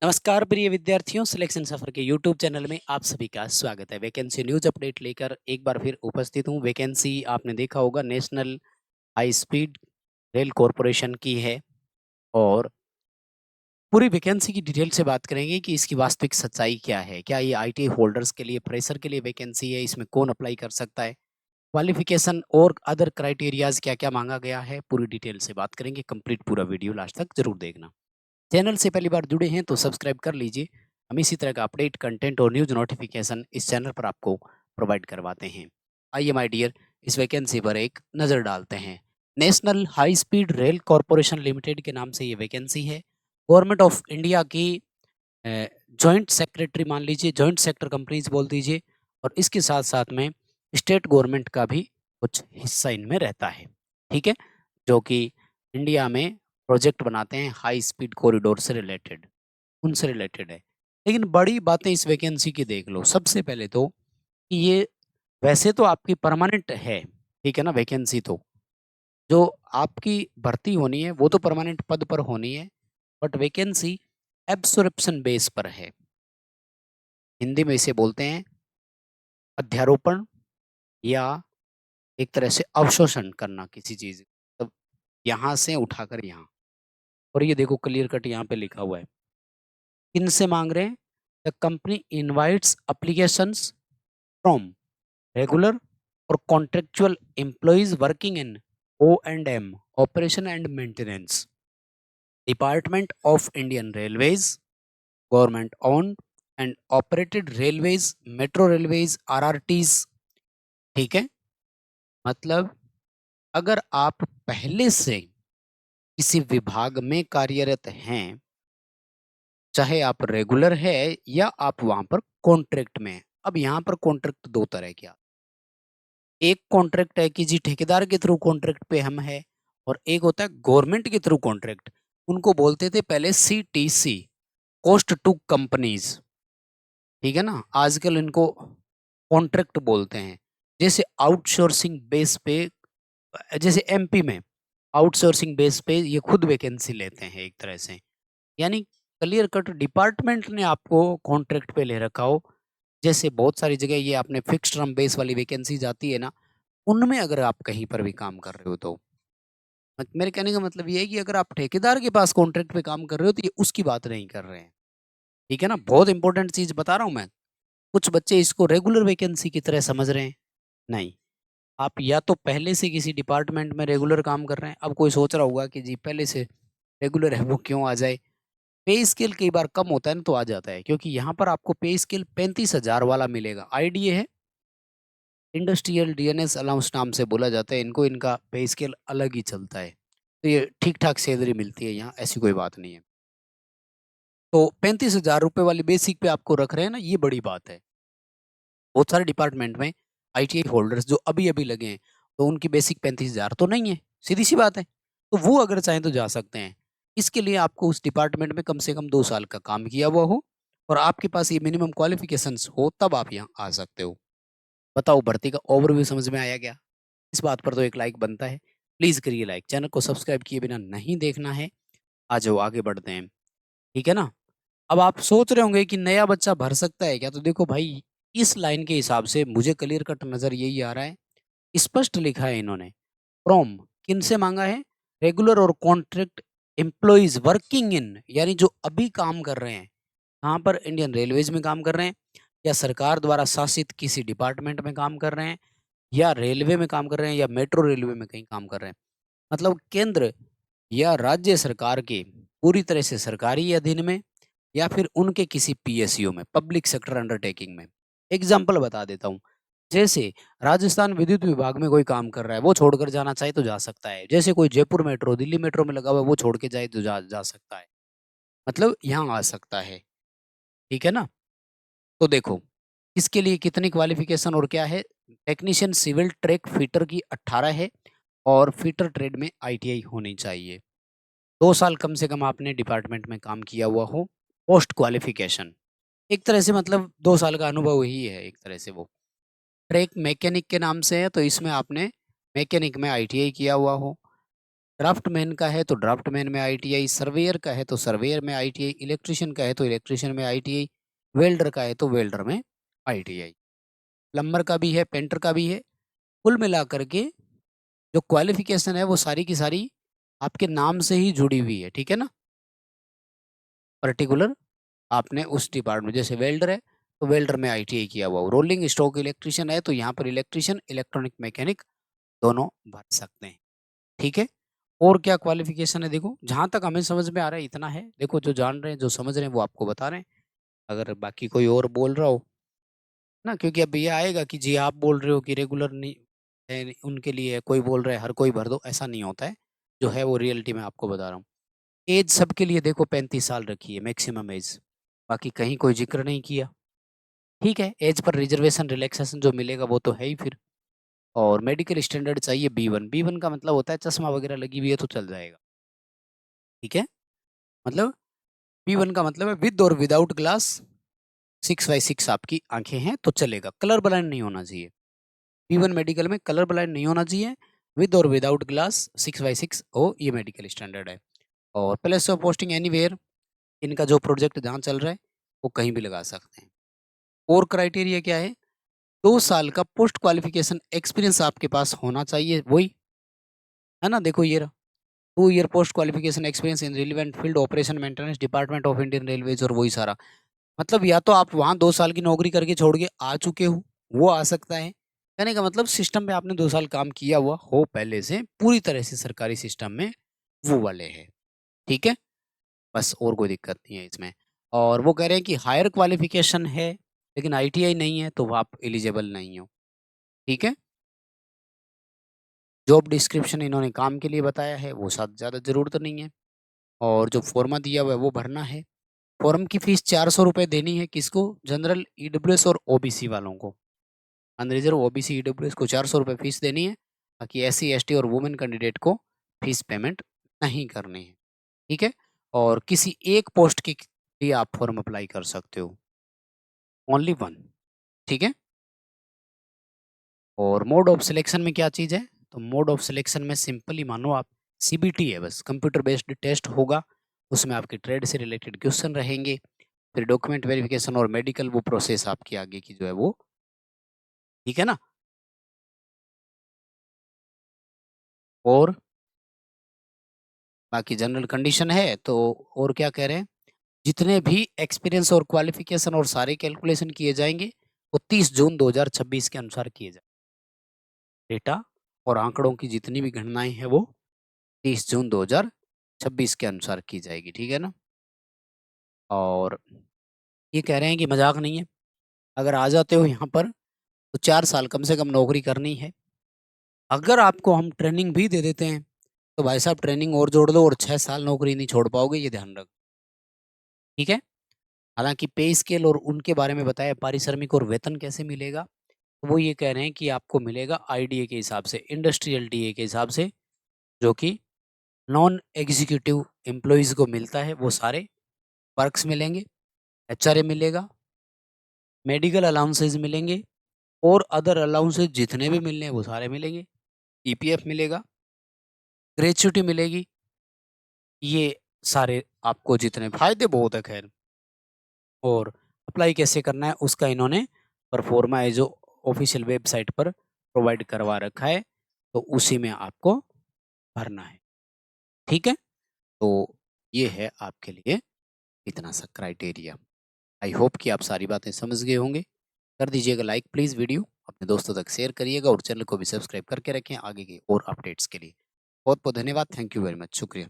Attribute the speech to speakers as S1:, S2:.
S1: नमस्कार प्रिय विद्यार्थियों, सिलेक्शन सफर के यूट्यूब चैनल में आप सभी का स्वागत है। वैकेंसी न्यूज अपडेट लेकर एक बार फिर उपस्थित हूँ। वैकेंसी आपने देखा होगा national high speed rail corporation की है और पूरी वैकेंसी की डिटेल से बात करेंगे कि इसकी वास्तविक सच्चाई क्या है। क्या ये आईटीआई होल्डर्स के लिए, फ्रेशर के लिए वैकेंसी है? इसमें कौन अप्लाई कर सकता है? क्वालिफिकेशन और अदर क्राइटेरियाज क्या क्या मांगा गया है, पूरी डिटेल से बात करेंगे। कंप्लीट पूरा वीडियो लास्ट तक जरूर देखना। चैनल से पहली बार जुड़े हैं तो सब्सक्राइब कर लीजिए। हम इसी तरह का अपडेट, कंटेंट और न्यूज़ नोटिफिकेशन इस चैनल पर आपको प्रोवाइड करवाते हैं। आइए माय डियर, इस वैकेंसी पर एक नज़र डालते हैं। National high speed rail corporation limited के नाम से ये वैकेंसी है। गवर्नमेंट ऑफ इंडिया की जॉइंट सेक्रेटरी मान लीजिए, जॉइंट सेक्टर कंपनीज बोल दीजिए, और इसके साथ साथ में स्टेट गवर्नमेंट का भी कुछ हिस्सा इनमें रहता है। ठीक है, जो कि इंडिया में प्रोजेक्ट बनाते हैं हाई स्पीड कॉरिडोर से रिलेटेड, उनसे रिलेटेड है। लेकिन बड़ी बातें इस वैकेंसी की देख लो। सबसे पहले तो कि ये वैसे तो आपकी परमानेंट है, ठीक है ना। वैकेंसी तो जो आपकी भर्ती होनी है वो तो परमानेंट पद पर होनी है, बट वैकेंसी एब्सॉर्प्शन बेस पर है। हिंदी में इसे बोलते हैं अध्यारोपण, या एक तरह से अवशोषण करना किसी चीज, मतलब यहाँ से उठाकर यहाँ। और ये देखो क्लियर कट यहाँ पे लिखा हुआ है। किनसे मांग रहे हैं? The company invites applications from regular और contractual employees working in O&M, operation and maintenance, department of Indian railways, government owned and operated railways, metro railways, RRTs। ठीक है, मतलब अगर आप पहले से किसी विभाग में कार्यरत हैं, चाहे आप रेगुलर है या आप वहां पर कॉन्ट्रैक्ट में हैं। अब यहाँ पर कॉन्ट्रैक्ट दो तरह के आते हैं। एक कॉन्ट्रैक्ट है कि जी ठेकेदार के थ्रू कॉन्ट्रैक्ट पे हम है, और एक होता है गवर्नमेंट के थ्रू कॉन्ट्रैक्ट। उनको बोलते थे पहले CTC, कॉस्ट टू कंपनीज। ठीक है ना, आजकल इनको कॉन्ट्रैक्ट बोलते हैं। जैसे आउटसोर्सिंग बेस पे, जैसे MP में आउटसोर्सिंग बेस पे ये खुद वैकेंसी लेते हैं एक तरह से। यानी क्लियर कट डिपार्टमेंट ने आपको कॉन्ट्रैक्ट पे ले रखा हो। जैसे बहुत सारी जगह ये आपने फिक्स टर्म बेस वाली वैकेंसी जाती है ना, उनमें अगर आप कहीं पर भी काम कर रहे हो तो मेरे कहने का मतलब ये है कि अगर आप ठेकेदार के पास कॉन्ट्रैक्ट पे काम कर रहे हो तो ये उसकी बात नहीं कर रहे हैं। ठीक है ना, बहुत इंपॉर्टेंट चीज बता रहा हूँ मैं। कुछ बच्चे इसको रेगुलर वैकेंसी की तरह समझ रहे हैं। नहीं, आप या तो पहले से किसी डिपार्टमेंट में रेगुलर काम कर रहे हैं। अब कोई सोच रहा होगा कि जी पहले से रेगुलर है वो क्यों आ जाए। पे स्केल कई बार कम होता है ना, तो आ जाता है, क्योंकि यहाँ पर आपको पे स्केल 35,000 वाला मिलेगा। आईडीए है, इंडस्ट्रियल DNS अलाउंस नाम से बोला जाता है इनको। इनका पे स्केल अलग ही चलता है, तो ये ठीक ठाक सैलरी मिलती है यहाँ, ऐसी कोई बात नहीं है। तो 35,000 रुपये वाली बेसिक पे आपको रख रहे हैं ना, ये बड़ी बात है। बहुत सारे डिपार्टमेंट में ITI होल्डर्स जो अभी अभी लगे हैं, तो उनकी बेसिक 35,000 तो नहीं है, सीधी सी बात है। तो वो अगर चाहें तो जा सकते हैं। इसके लिए आपको उस डिपार्टमेंट में कम से कम 2 साल का काम किया हुआ हो, और आपके पास ये मिनिमम क्वालिफिकेशंस हो, तब आप यहाँ आ सकते हो। बताओ, भर्ती का ओवरव्यू समझ में आया क्या? इस बात पर तो एक लाइक बनता है। प्लीज करिए लाइक। चैनल को सब्सक्राइब किए बिना नहीं देखना है। आ जाओ आगे बढ़ते हैं। ठीक है ना। अब आप सोच रहे होंगे कि नया बच्चा भर सकता है क्या? तो देखो भाई, इस लाइन के हिसाब से मुझे क्लियर कट नजर यही आ रहा है। स्पष्ट लिखा है इन्होंने, फ्रॉम किनसे मांगा है? रेगुलर और कॉन्ट्रैक्ट एम्प्लॉइज वर्किंग इन, यानी जो अभी काम कर रहे हैं, कहाँ पर? इंडियन रेलवेज में काम कर रहे हैं, या सरकार द्वारा शासित किसी डिपार्टमेंट में काम कर रहे हैं, या रेलवे में काम कर रहे हैं, या मेट्रो रेलवे में कहीं काम कर रहे हैं। मतलब केंद्र या राज्य सरकार के पूरी तरह से सरकारी अधीन में, या फिर उनके किसी PSU में, पब्लिक सेक्टर अंडरटेकिंग में। एग्जाम्पल बता देता हूँ। जैसे राजस्थान विद्युत विभाग में कोई काम कर रहा है, वो छोड़कर जाना चाहे तो जा सकता है। जैसे कोई जयपुर मेट्रो, दिल्ली मेट्रो में लगा हुआ है, वो छोड़ के जाए तो जा सकता है। मतलब यहाँ आ सकता है। ठीक है ना। तो देखो, इसके लिए कितनी क्वालिफिकेशन और क्या है? टेक्नीशियन सिविल ट्रैक फीटर की 18 है, और फीटर ट्रेड में ITI होनी चाहिए। 2 साल कम से कम आपने डिपार्टमेंट में काम किया हुआ हो। पोस्ट क्वालिफिकेशन एक तरह से मतलब 2 साल का अनुभव ही है एक तरह से। वो ट्रैक मैकेनिक के नाम से है, तो इसमें आपने मैकेनिक में ITI किया हुआ हो। ड्राफ्टमैन का है तो ड्राफ्टमैन में आईटीआई, सर्वेयर का है तो सर्वेयर में आईटीआई, इलेक्ट्रिशियन का है तो इलेक्ट्रिशियन में आईटीआई, वेल्डर का है तो वेल्डर में आईटीआई, प्लम्बर का भी है, पेंटर का भी है। कुल मिलाकर के जो क्वालिफिकेशन है वो सारी की सारी आपके नाम से ही जुड़ी हुई है, ठीक है ना। पर्टिकुलर आपने उस डिपार्टमेंट, जैसे वेल्डर है तो वेल्डर में आईटीआई किया हुआ हो, रोलिंग स्टॉक इलेक्ट्रिशियन है तो यहाँ पर इलेक्ट्रिशियन, इलेक्ट्रॉनिक मैकेनिक दोनों भर सकते हैं, ठीक है। और क्या क्वालिफिकेशन है, देखो जहां तक हमें समझ में आ रहा है इतना है। देखो जो जान रहे हैं, जो समझ रहे हैं वो आपको बता रहे हैं, अगर बाकी कोई और बोल रहा हो ना, क्योंकि अब ये आएगा कि जी आप बोल रहे हो कि रेगुलर नहीं है उनके लिए, कोई बोल रहा है हर कोई भर दो, ऐसा नहीं होता है। जो है वो रियलिटी में आपको बता रहा हूँ। एज सबके लिए देखो 35 साल रखी है मैक्सिमम एज, बाकी कहीं कोई जिक्र नहीं किया, ठीक है। एज पर रिजर्वेशन रिलैक्सेशन जो मिलेगा वो तो है ही फिर। और मेडिकल स्टैंडर्ड चाहिए B1, B1 का मतलब होता है चश्मा वगैरह लगी हुई है तो चल जाएगा, ठीक है। मतलब B1 का मतलब है विद और विदाउट ग्लास, 6/6 आपकी आंखें हैं तो चलेगा, कलर ब्लाइंड नहीं होना चाहिए। B1 मेडिकल में कलर ब्लाइंड नहीं होना चाहिए, विद और विदाउट ग्लास, 6/6 हो, ये मेडिकल स्टैंडर्ड है। और प्लेस ऑफ पोस्टिंग एनीवेयर, इनका जो प्रोजेक्ट जहाँ चल रहा है वो कहीं भी लगा सकते हैं। और क्राइटेरिया क्या है, 2 साल का पोस्ट क्वालिफिकेशन एक्सपीरियंस आपके पास होना चाहिए, वही है ना। देखो ये रहा, 2 year post qualification experience in relevant field, operation maintenance, department of Indian railways, और वही सारा। मतलब या तो आप वहाँ 2 साल की नौकरी करके छोड़ के आ चुके हो, वो आ सकता है। कहने का मतलब सिस्टम में आपने 2 साल काम किया हुआ हो पहले से, पूरी तरह से सरकारी सिस्टम में, वो वाले हैं, ठीक है। बस और कोई दिक्कत नहीं है इसमें। और वो कह रहे हैं कि हायर क्वालिफिकेशन है लेकिन आईटीआई नहीं है तो आप एलिजिबल नहीं हो, ठीक है। जॉब डिस्क्रिप्शन इन्होंने काम के लिए बताया है, वो साथ ज़्यादा ज़रूरत नहीं है। और जो फॉर्मा दिया हुआ है वो भरना है। फॉर्म की फीस 400 रुपये देनी है, किसको, जनरल, ईडब्ल्यूएस और ओबीसी वालों को। अनरिजर्व, ओबीसी, ईडब्ल्यूएस को 400 रुपये फीस देनी है। बाकी एससी, एसटी और वुमेन कैंडिडेट को फीस पेमेंट नहीं करनी है, ठीक है। और किसी एक पोस्ट के लिए आप फॉर्म अप्लाई कर सकते हो, ओनली वन, ठीक है। और मोड ऑफ सिलेक्शन में क्या चीज़ है, तो मोड ऑफ सिलेक्शन में सिंपली मानो आप सीबीटी है, बस कंप्यूटर बेस्ड टेस्ट होगा, उसमें आपके ट्रेड से रिलेटेड क्वेश्चन रहेंगे, फिर डॉक्यूमेंट वेरिफिकेशन और मेडिकल, वो प्रोसेस आपकी आगे की जो है वो, ठीक है ना। और बाकी जनरल कंडीशन है तो, और क्या कह रहे हैं, जितने भी एक्सपीरियंस और क्वालिफिकेशन और सारे कैलकुलेशन किए जाएंगे वो 30 जून 2026 के अनुसार किए जाए। डेटा और आंकड़ों की जितनी भी गणनाएं हैं वो 30 जून 2026 के अनुसार की जाएगी, ठीक है ना। और ये कह रहे हैं कि मजाक नहीं है, अगर आ जाते हो यहाँ पर तो 4 साल कम से कम नौकरी करनी है। अगर आपको हम ट्रेनिंग भी दे देते हैं तो भाई साहब ट्रेनिंग और जोड़ दो और 6 साल नौकरी नहीं छोड़ पाओगे, ये ध्यान रख, ठीक है। हालांकि पे स्केल और उनके बारे में बताया, पारिश्रमिक और वेतन कैसे मिलेगा, तो वो ये कह रहे हैं कि आपको मिलेगा आईडीए के हिसाब से, इंडस्ट्रियल डीए के हिसाब से, जो कि नॉन एग्जीक्यूटिव एम्प्लॉयज़ को मिलता है, वो सारे पर्क्स मिलेंगे, एचआरए मिलेगा, मेडिकल अलाउंसेज मिलेंगे, और अदर अलाउंसेज जितने भी मिलने हैं वो सारे मिलेंगे, ईपीएफ मिलेगा, ग्रेच्युटी मिलेगी, ये सारे आपको जितने फायदे बहुत है खैर। और अप्लाई कैसे करना है उसका इन्होंने परफॉर्मा है जो ऑफिशियल वेबसाइट पर प्रोवाइड करवा रखा है, तो उसी में आपको भरना है, ठीक है। तो ये है आपके लिए इतना सा क्राइटेरिया। आई होप कि आप सारी बातें समझ गए होंगे। कर दीजिएगा लाइक प्लीज़, वीडियो अपने दोस्तों तक शेयर करिएगा और चैनल को भी सब्सक्राइब करके रखें आगे के और अपडेट्स के लिए। बहुत बहुत धन्यवाद, थैंक यू वेरी मच, शुक्रिया।